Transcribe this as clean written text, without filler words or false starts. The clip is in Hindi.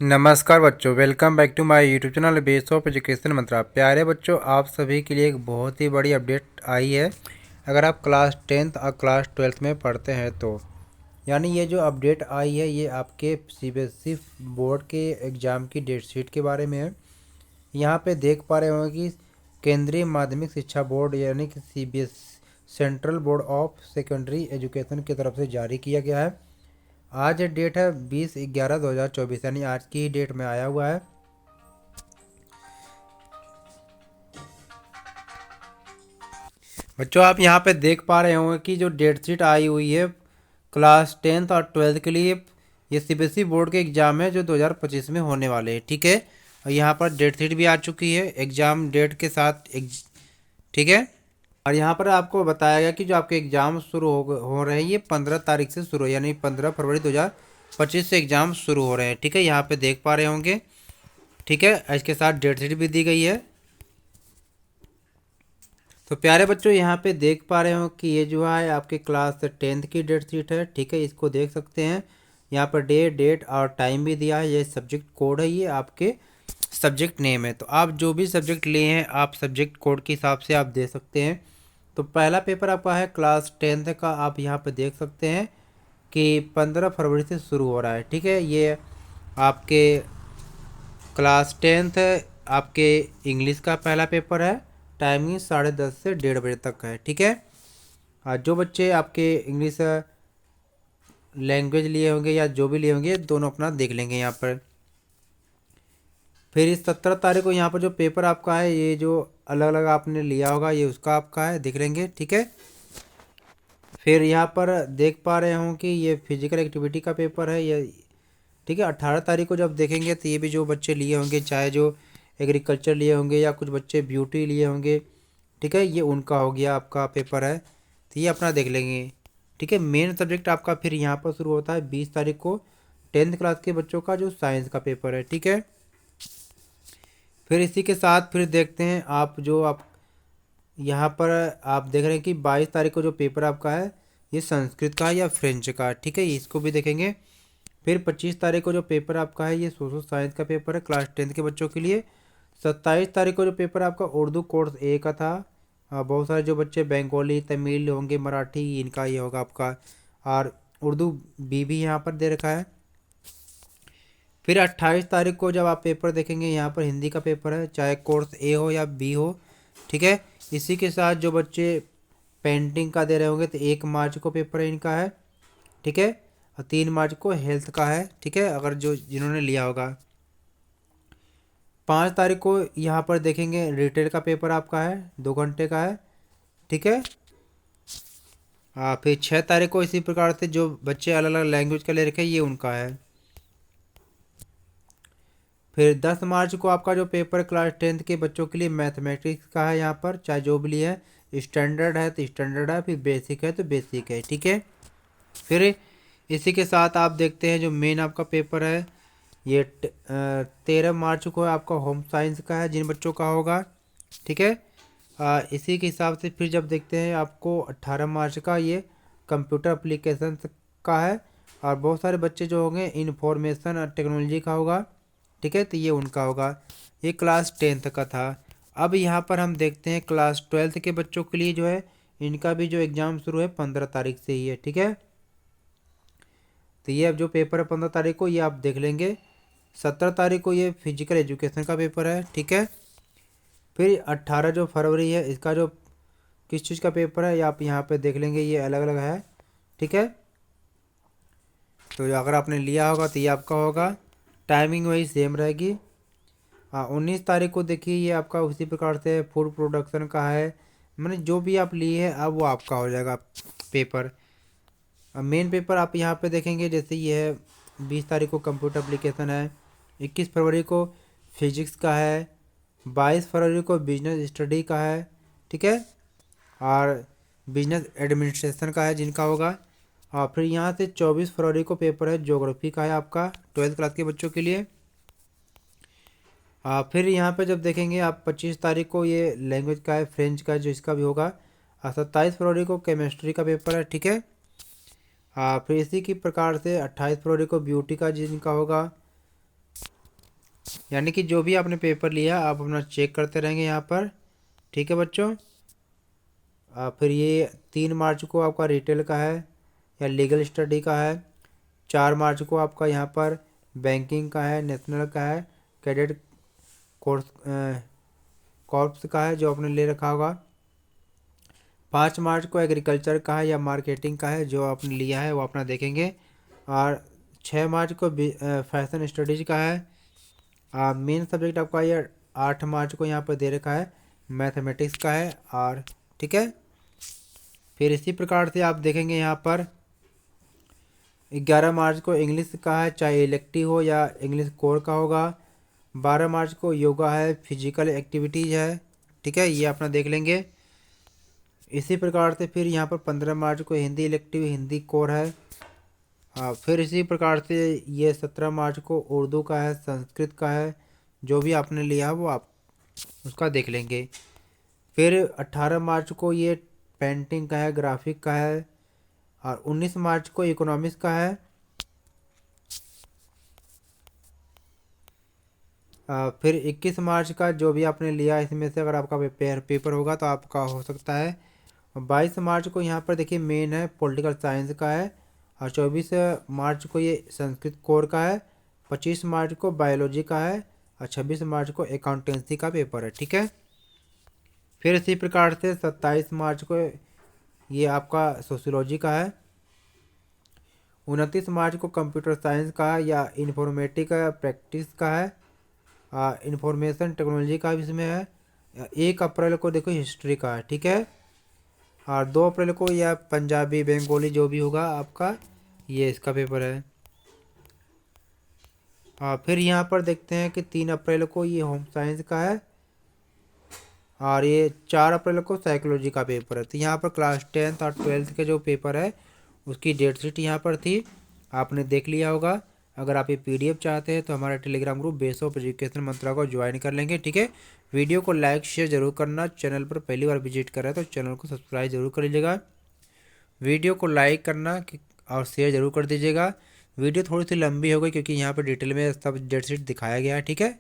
नमस्कार बच्चों, welcome back to my YouTube channel Base of Education Mantra. प्यारे बच्चों, आप सभी के लिए एक बहुत ही बड़ी अपडेट आई है। अगर आप क्लास 10th और क्लास 12th में पढ़ते हैं तो यानी ये जो अपडेट आई है ये आपके सीबीएसई बोर्ड के एग्ज़ाम की डेट शीट के बारे में है। यहाँ पे देख पा रहे होंगे कि केंद्रीय माध्यमिक शिक्षा बोर्ड यानी कि CBS central board of secondary education की तरफ से जारी किया गया है। आज डेट है 20/11/2024 यानी आज की ही डेट में आया हुआ है। बच्चों, आप यहाँ पे देख पा रहे होंगे कि जो डेट शीट आई हुई है क्लास 10th और 12th के लिए, ये सीबीएसई बोर्ड के एग्ज़ाम है जो 2025 में होने वाले हैं। ठीक है, और यहाँ पर डेट शीट भी आ चुकी है एग्ज़ाम डेट के साथ ठीक है। और यहाँ पर आपको बताया गया कि जो आपके एग्ज़ाम शुरू हो रहे हैं ये 15 तारीख से शुरू, यानी 15 फरवरी 2025 से एग्ज़ाम शुरू हो रहे हैं। ठीक है, यहाँ पे देख पा रहे होंगे। ठीक है, इसके साथ डेट शीट भी दी गई है। तो प्यारे बच्चों, यहाँ पे देख पा रहे हो कि ये जो है आपके क्लास 10th की डेट शीट है। ठीक है, इसको देख सकते हैं। यहाँ पर डे, डेट और टाइम भी दिया है। ये सब्जेक्ट कोड है, ये आपके सब्जेक्ट नेम है। तो आप जो भी सब्जेक्ट लिए हैं आप सब्जेक्ट कोड के हिसाब से आप दे सकते हैं। तो पहला पेपर आपका है क्लास 10th का, आप यहाँ पे देख सकते हैं कि 15 फरवरी से शुरू हो रहा है। ठीक है, ये आपके क्लास 10th आपके इंग्लिश का पहला पेपर है। टाइमिंग 10:30 से 1:30 बजे तक है। ठीक है, जो बच्चे आपके इंग्लिश लैंग्वेज लिए होंगे या जो भी लिए होंगे दोनों अपना देख लेंगे यहाँ पर। फिर इस 17 तारीख को यहाँ पर जो पेपर आपका है, ये जो अलग अलग आपने लिया होगा ये उसका आपका है, देख लेंगे। ठीक है, फिर यहाँ पर देख पा रहे हों कि ये फिजिकल एक्टिविटी का पेपर है ये। ठीक है, 18 तारीख को जब देखेंगे तो ये भी जो बच्चे लिए होंगे, चाहे जो एग्रीकल्चर लिए होंगे या कुछ बच्चे ब्यूटी लिए होंगे, ठीक है, ये उनका हो गया आपका पेपर है। तो ये अपना देख लेंगे। ठीक है, मेन सब्जेक्ट आपका फिर यहाँ पर शुरू होता है 20 तारीख को 10th क्लास के बच्चों का जो साइंस का पेपर है। ठीक है, फिर इसी के साथ फिर देखते हैं आप जो आप यहाँ पर आप देख रहे हैं कि 22 तारीख को जो पेपर आपका है ये संस्कृत का है या फ्रेंच का है। ठीक है, इसको भी देखेंगे। फिर 25 तारीख को जो पेपर आपका है ये सोशल साइंस का पेपर है क्लास 10th के बच्चों के लिए। 27 तारीख को जो पेपर आपका उर्दू कोर्स ए का था, बहुत सारे जो बच्चे बंगाली तमिल होंगे मराठी इनका ये होगा आपका, और उर्दू बी भी यहाँ पर दे रखा है। फिर 28 तारीख को जब आप पेपर देखेंगे यहाँ पर हिंदी का पेपर है, चाहे कोर्स ए हो या बी हो। ठीक है, इसी के साथ जो बच्चे पेंटिंग का दे रहे होंगे तो 1 मार्च को पेपर है इनका है। ठीक है, और 3 मार्च को हेल्थ का है। ठीक है, अगर जो जिन्होंने लिया होगा। 5 तारीख को यहाँ पर देखेंगे रिटेल का पेपर आपका है, 2 घंटे का है। ठीक है, फिर 6 तारीख को इसी प्रकार से जो बच्चे अलग अलग लैंग्वेज का ले रखे ये उनका है। फिर 10 मार्च को आपका जो पेपर क्लास 10th के बच्चों के लिए मैथमेटिक्स का है, यहाँ पर चाहे जो भी लिए है, स्टैंडर्ड है तो स्टैंडर्ड है, फिर बेसिक है तो बेसिक है। ठीक है, फिर इसी के साथ आप देखते हैं जो मेन आपका पेपर है ये 13 मार्च को आपका होम साइंस का है जिन बच्चों का होगा। ठीक है, इसी के हिसाब से फिर जब देखते हैं आपको 18 मार्च का ये कंप्यूटर एप्लीकेशन का है, और बहुत सारे बच्चे जो होंगे इंफॉर्मेशन और टेक्नोलॉजी का होगा। ठीक है, तो ये उनका होगा। ये क्लास 10th का था। अब यहाँ पर हम देखते हैं क्लास 12th के बच्चों के लिए जो है इनका भी जो एग्ज़ाम शुरू है 15 तारीख से ही है। ठीक है, तो ये अब जो पेपर है 15 तारीख को ये आप देख लेंगे। 17 तारीख को ये फिजिकल एजुकेशन का पेपर है। ठीक है, फिर 18 जो फरवरी है इसका जो किस चीज़ का पेपर है ये आप यहाँ पे देख लेंगे, ये अलग अलग है। ठीक है, तो अगर आपने लिया होगा तो ये आपका होगा, टाइमिंग वही सेम रहेगी। हाँ, 19 तारीख को देखिए ये आपका उसी प्रकार से फूड प्रोडक्शन का है। मैंने जो भी आप लिए हैं अब वो आपका हो जाएगा पेपर। मेन पेपर आप यहाँ पे देखेंगे, जैसे ये है 20 तारीख को कंप्यूटर एप्लीकेशन है, 21 फरवरी को फिजिक्स का है, 22 फरवरी को बिजनेस स्टडी का है। ठीक है, और बिजनेस एडमिनिस्ट्रेशन का है जिनका होगा। और फिर यहाँ से 24 फरवरी को पेपर है ज्योग्राफी का है आपका 12th क्लास के बच्चों के लिए। फिर यहाँ पे जब देखेंगे आप 25 तारीख को ये लैंग्वेज का है फ्रेंच का जो इसका भी होगा। 27 फरवरी को केमिस्ट्री का पेपर है। ठीक है, फिर इसी की प्रकार से 28 फरवरी को ब्यूटी का जिनका होगा। यानी कि जो भी आपने पेपर लिया आप अपना चेक करते रहेंगे यहाँ पर, ठीक है बच्चों। फिर ये 3 मार्च को आपका रिटेल का है या लीगल स्टडी का है। 4 मार्च को आपका यहाँ पर बैंकिंग का है, नेशनल का है, कैडेट कोर्स कॉर्प्स का है जो आपने ले रखा होगा। 5 मार्च को एग्रीकल्चर का है या मार्केटिंग का है जो आपने लिया है वो अपना देखेंगे। और 6 मार्च को फैशन स्टडीज का है। मेन सब्जेक्ट आपका ये 8 मार्च को यहाँ पर दे रखा है मैथमेटिक्स का है। और ठीक है, फिर इसी प्रकार से आप देखेंगे यहाँ पर 11 मार्च को इंग्लिश का है, चाहे इलेक्टिव हो या इंग्लिश कोर का होगा। 12 मार्च को योगा है, फिजिकल एक्टिविटीज़ है, ठीक है, ये अपना देख लेंगे। इसी प्रकार से फिर यहाँ पर 15 मार्च को हिंदी इलेक्टिव, हिंदी कोर है। फिर इसी प्रकार से ये 17 मार्च को उर्दू का है, संस्कृत का है, जो भी आपने लिया वो आप उसका देख लेंगे। फिर 18 मार्च को ये पेंटिंग का है, ग्राफिक का है। और 19 मार्च को इकोनॉमिक्स का है। फिर 21 मार्च का जो भी आपने लिया इसमें से अगर आपका पेपर होगा तो आपका हो सकता है। 22 मार्च को यहाँ पर देखिए मेन है पॉलिटिकल साइंस का है। और 24 मार्च को ये संस्कृत कोर का है। 25 मार्च को बायोलॉजी का है। और 26 मार्च को अकाउंटेंसी का पेपर है, ठीक है। फिर इसी प्रकार से 27 मार्च को ये आपका सोशियोलॉजी का है। 29 मार्च को कंप्यूटर साइंस का है या इंफॉर्मेटिक प्रैक्टिस का है। इंफॉर्मेशन टेक्नोलॉजी का भी इसमें है। 1 अप्रैल को देखो हिस्ट्री का है, ठीक है। और 2 अप्रैल को या पंजाबी बंगाली जो भी होगा आपका ये इसका पेपर है। फिर यहाँ पर देखते हैं कि 3 अप्रैल को ये होम साइंस का है। और ये 4 अप्रैल को साइकोलॉजी का पेपर है। तो यहाँ पर क्लास 10th और 12th के जो पेपर है उसकी डेट शीट यहाँ पर थी, आपने देख लिया होगा। अगर आप ये पीडीएफ चाहते हैं तो हमारा Telegram group Base of Education Mantra को ज्वाइन कर लेंगे, ठीक है। वीडियो को लाइक शेयर जरूर करना। चैनल पर पहली बार विजिट कर रहे हैं तो चैनल को सब्सक्राइब जरूर कर लीजिएगा। वीडियो को लाइक करना और शेयर जरूर कर दीजिएगा। वीडियो थोड़ी सी लंबी हो गई क्योंकि यहाँ पर डिटेल में सब डेट शीट दिखाया गया है, ठीक है।